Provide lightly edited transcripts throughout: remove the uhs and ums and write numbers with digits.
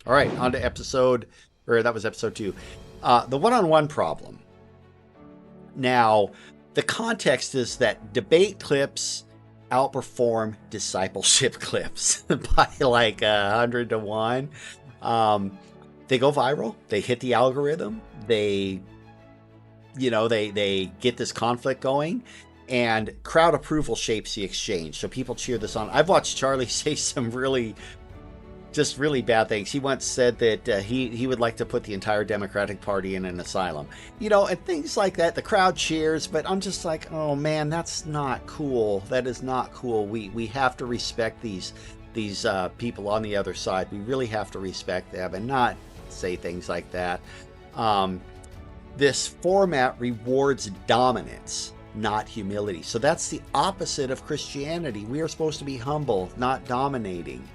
All right, on to that was episode 2. The one-on-one problem. Now, the context is that debate clips outperform discipleship clips by like 100 to 1. They go viral. They hit the algorithm. They get this conflict going, and crowd approval shapes the exchange. So people cheer this on. I've watched Charlie say some really bad things. He once said that he would like to put the entire Democratic Party in an asylum, and things like that. The crowd cheers, but I'm just like, oh man, that's not cool. That is not cool. We have to respect these people on the other side. We really have to respect them and not say things like that. This format rewards dominance, not humility. So that's the opposite of Christianity. We are supposed to be humble, not dominating.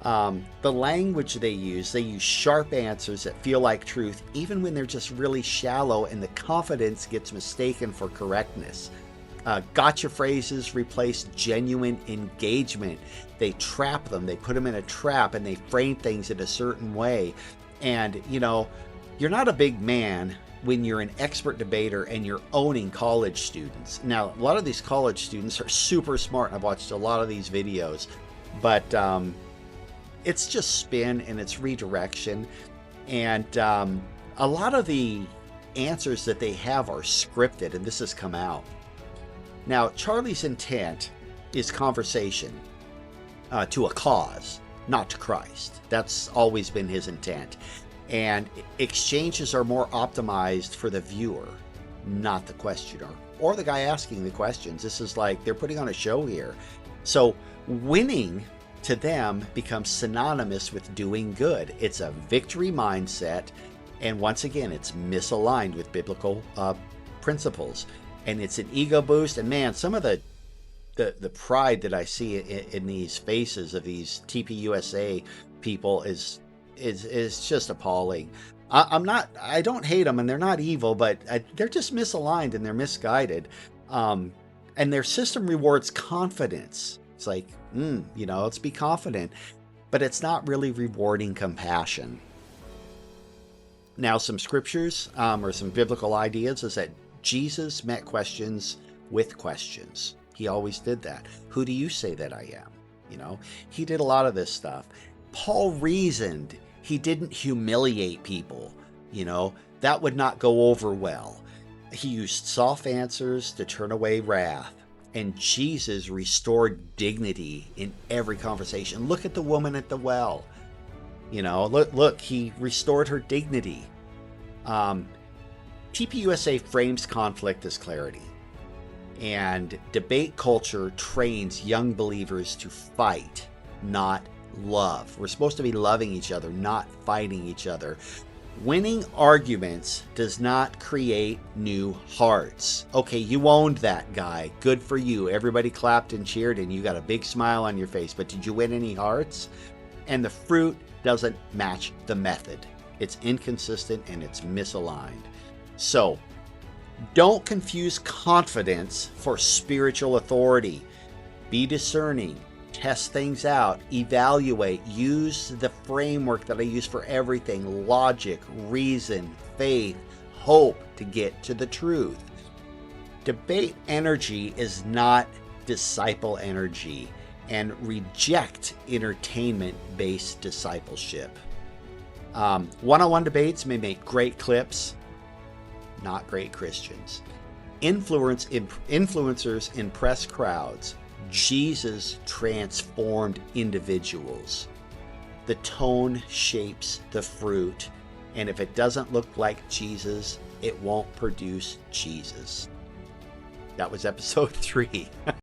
The language they use sharp answers that feel like truth, even when they're just really shallow, and the confidence gets mistaken for correctness. Gotcha phrases replace genuine engagement. They trap them. They put them in a trap, and they frame things in a certain way. And, you're not a big man when you're an expert debater and you're owning college students. Now, a lot of these college students are super smart. I've watched a lot of these videos, but it's just spin and it's redirection. And a lot of the answers that they have are scripted, and this has come out. Now, Charlie's intent is conversation to a cause, not to Christ. That's always been his intent. And exchanges are more optimized for the viewer, not the questioner or the guy asking the questions. This is like they're putting on a show here. So winning to them becomes synonymous with doing good. It's a victory mindset. And once again, it's misaligned with biblical principles. And it's an ego boost. And man, some of the pride that I see in these faces of these TPUSA people is just appalling. I don't hate them, and they're not evil, but they're just misaligned and they're misguided. And their system rewards confidence. It's like, let's be confident, but it's not really rewarding compassion. Now, some scriptures or some biblical ideas is that Jesus met questions with questions. He always did that. Who do you say that I am? He did a lot of this stuff. Paul reasoned. He didn't humiliate people. That would not go over well. He used soft answers to turn away wrath. And Jesus restored dignity in every conversation. Look at the woman at the well. Look, he restored her dignity. TPUSA frames conflict as clarity. And debate culture trains young believers to fight, not love. We're supposed to be loving each other, not fighting each other. Winning arguments does not create new hearts. Okay, you owned that guy. Good for you. Everybody clapped and cheered and you got a big smile on your face. But did you win any hearts? And the fruit doesn't match the method. It's inconsistent and it's misaligned. So, don't confuse confidence for spiritual authority. Be discerning. Test things out, evaluate, use the framework that I use for everything: logic, reason, faith, hope, to get to the truth. Debate energy is not disciple energy, and reject entertainment-based discipleship. One-on-one debates may make great clips, not great Christians. Influencers impress crowds. Jesus transformed individuals. The tone shapes the fruit, and if it doesn't look like Jesus, it won't produce Jesus. That was episode 3.